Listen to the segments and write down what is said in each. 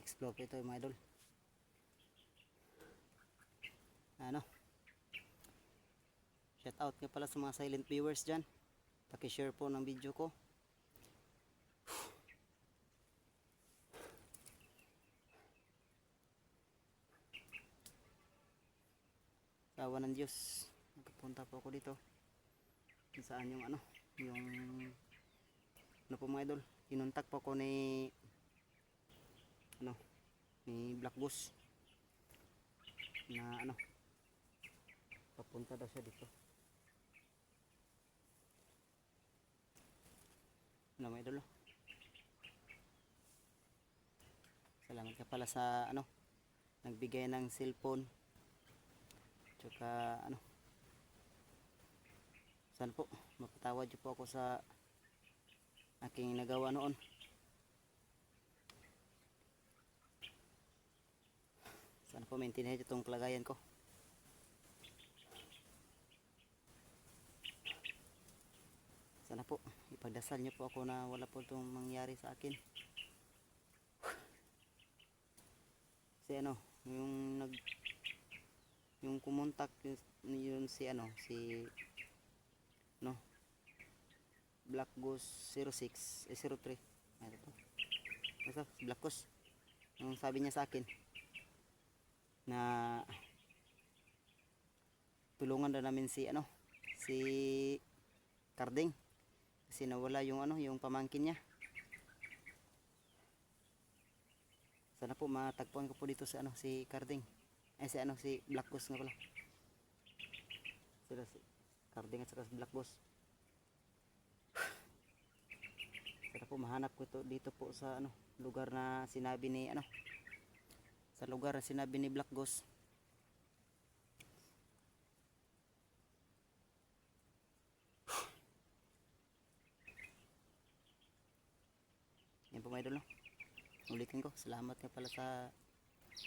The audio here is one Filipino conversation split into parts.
explore ko ito mga idol. Ano, shout out nga pala sa mga silent viewers dyan, paki-share po ng video ko. Awa ng Diyos, nagpunta po ako dito kung saan yung ano po mga idol, kinontak po ako ni Black Goose na papunta daw siya dito. Mga idol, salamat ka pala sa nagbigay ng cellphone, tsaka sana po mapatawad niyo po ako sa aking nagawa noon. Sana po maintindihan niyo itong kalagayan ko. Sana po ipagdasal niyo po ako na wala po itong mangyari sa akin. Kasi yung kumontak yun si Black Goose 06 03. Ano to? Basta Black Goose. Yung sabi niya sa akin na tulungan na namin si Carding kasi nawala yung pamangkin niya. Sana po matagpuan ko po dito si Carding. Si Black Goose nga pala. Sila si Carding at saka si Black Goose. Sana po mahanap ko dito po sa lugar na sinabi ni Black Goose. Yan po mga idol, ulitin ko, salamat nga pala sa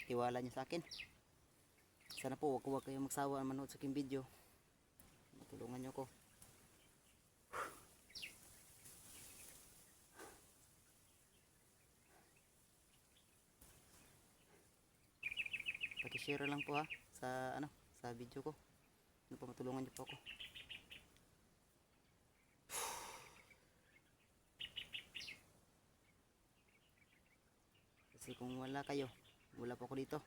tiwala niyo sa akin. Sana po wag kayong magsawa manood sa aking video. Matulungan niyo ko. Paki-share lang po sa video ko. Matulungan niyo po ako. Kasi kung wala po ako dito.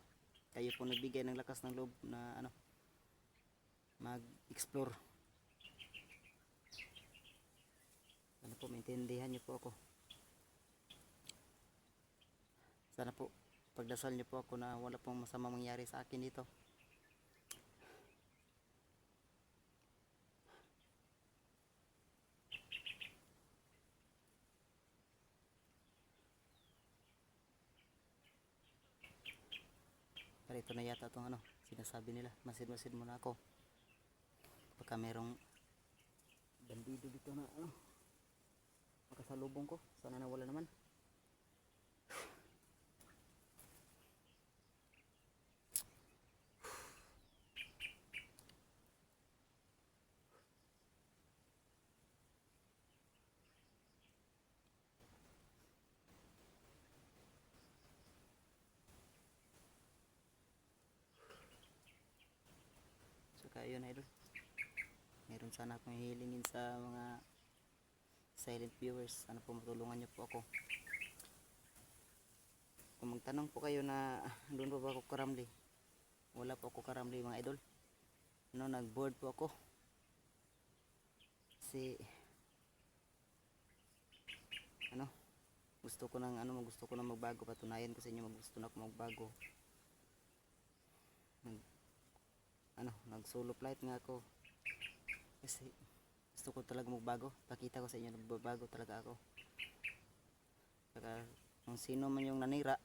Kayo po nagbigay ng lakas ng loob na mag-explore. Sana po maintindihan niyo po ako. Sana po pagdasal niyo po ako na wala pong masama mangyari sa akin dito. Pero ito na yata itong sinasabi nila. Masid muna ako. Baka merong bandido dito na makasalubong ko. Sana nawala naman. Saka yun idol, meron sana akong hilingin sa mga silent viewers. Sana po matulungan niyo po ako. Kung magtanong po kayo na doon pa ba ako karamli, wala po ako karamli mga idol. Nag-board po ako kasi gusto ko nang magbago. Patunayan ko sa inyo, gusto na ako magbago. Nag solo flight nga ako kasi gusto ko talaga magbago. Pakita ko sa inyo nagbabago talaga ako. Saka kung sino man yung nanira,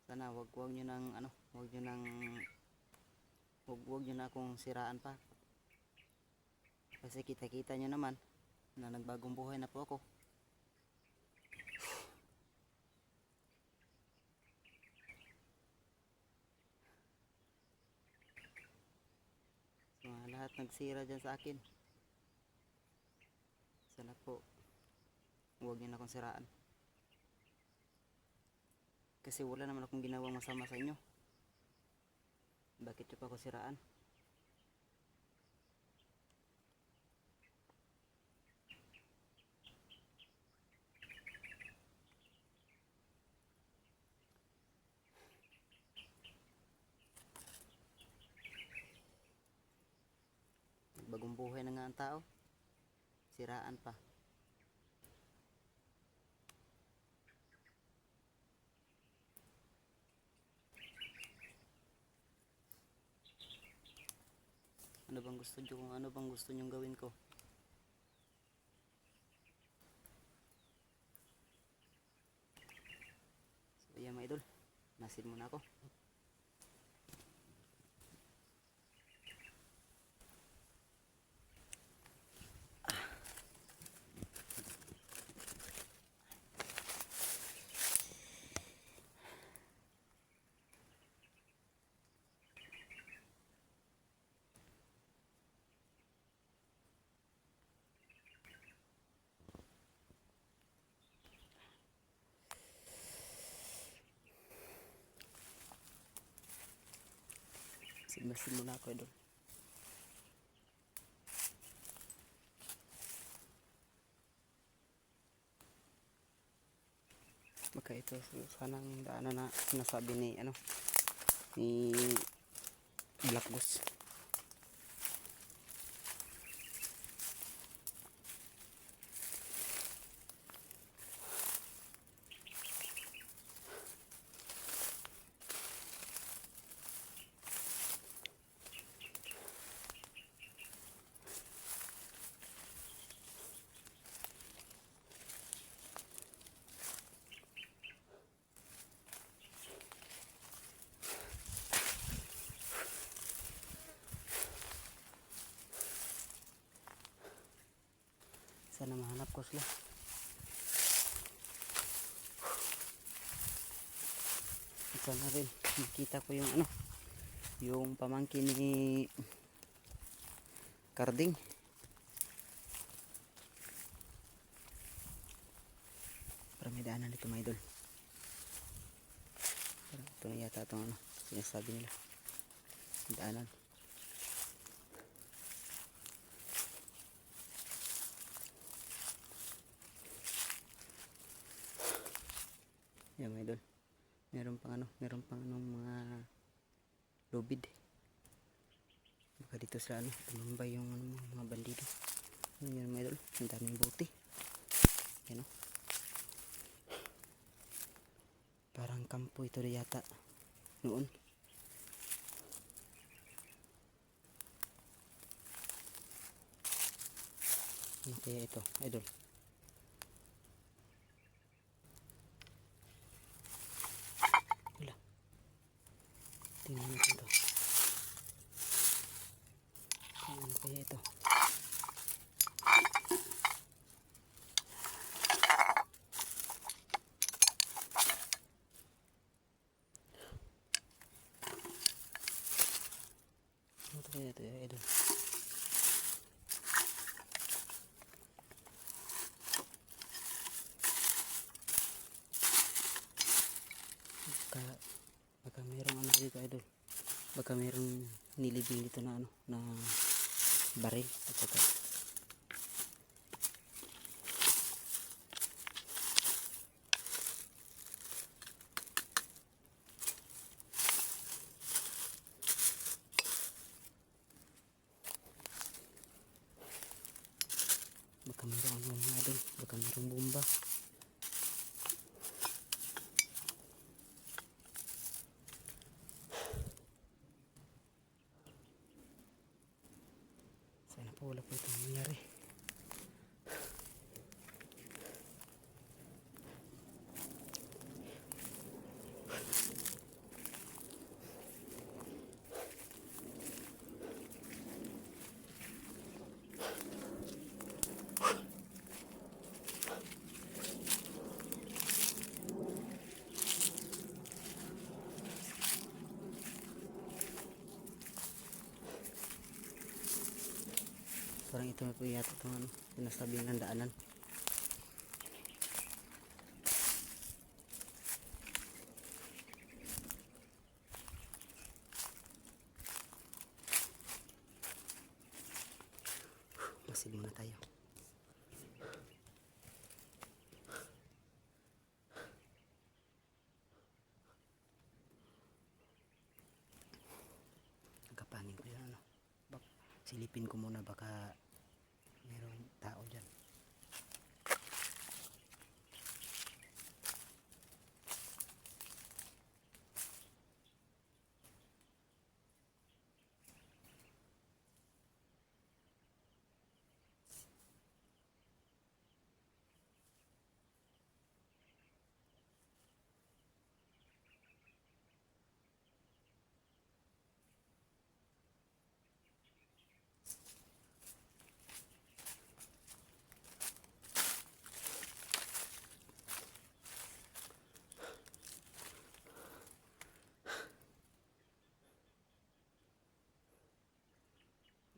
sana wag nyo na akong siraan pa. Kasi kita nyo naman na nagbagong buhay na po ako. Lahat nagsira dyan sa akin, sana po huwag nyo na akong siraan. Kasi wala naman akong ginawang masama sa inyo. Bakit nyo pa ako siraan? Bagong buhay na nga ang tao, siraan pa. Ano bang gusto nyo, kung ano bang gusto nyong gawin ko? So ayan mga idol, nasin muna ako. Masin muna ako idol. Baka ito sanang daanan na sinasabi ni ni Black Goose. Sana mahanap ko sila. Sana rin makita ko yung yung pamangkin ni Carding. Para may daanan dito mga idol. Ito na yata itong sinasabi nila. Daanan. Yan mga idol. Meron pang mga lubid. Baka dito sa tumambay yung mga bandido. Yan mga idol, ang daming buti. Yan parang kampo ito na yata noon. Ano kaya ito idol? Tingnan natin ito. Ano kaya ito? Ano kaya ito idol? Baka mayroong dito idol. Baka mayroong nilibing dito na na baril at saka baka mayroong idol, baka mayroong bomba. Sana po wala po itong nangyari. Parang ito po yata itong sinasabi ng daanan. Silipin ko muna baka mayroong tao dyan.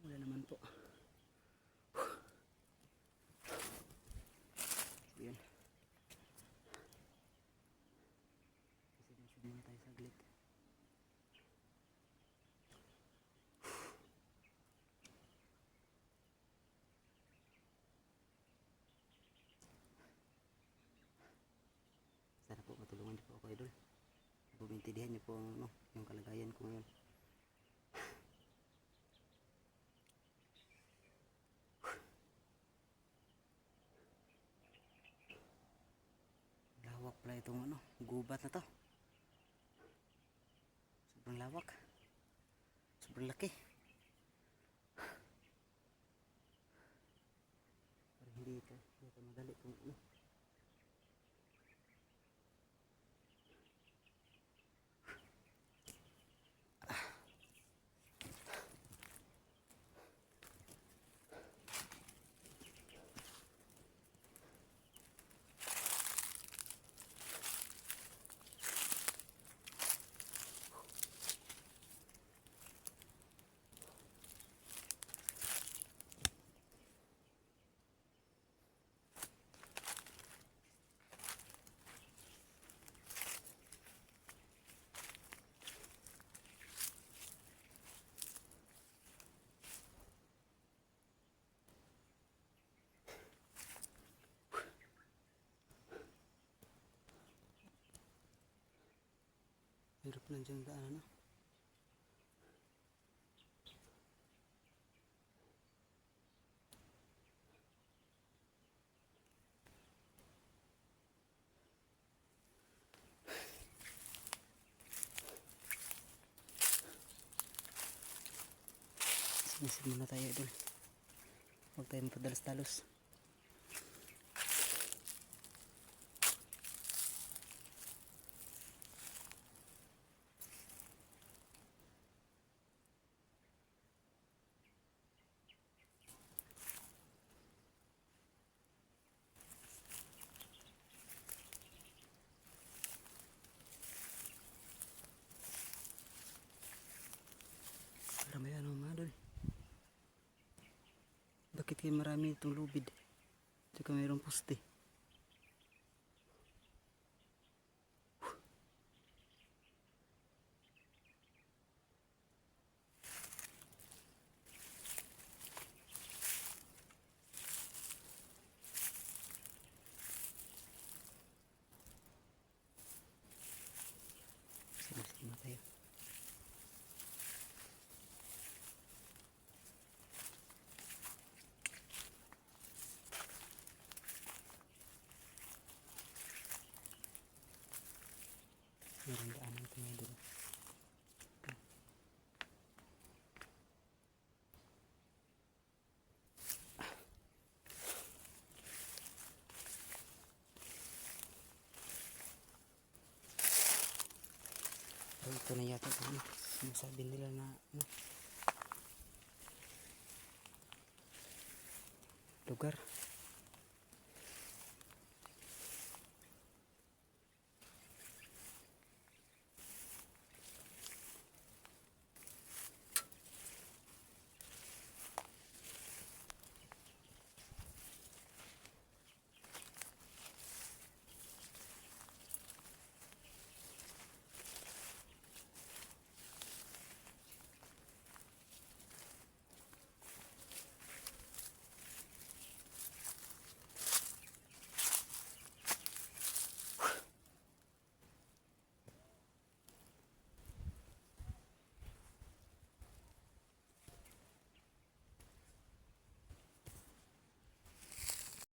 Wala naman po. Yun. Kasi muna tayo saglit. Sana po matulungan niyo po ako, idol. Maintindihan niyo po yung kalagayan ko ngayon. Lawak pala itong gubat na to. Sobrang lawak. Sobrang laki. Parang hindi ito madali itong hirap lang dyan daan, Sinisid muna tayo idol. Huwag tayo mapadalos-dalos. Marami mga idol. Bakit kayo marami itong lubid? Tsaka mayroong poste. Sinisid muna tayo. Merong daanan ito mga idol. Ito na yata sinasabi nila na lugar.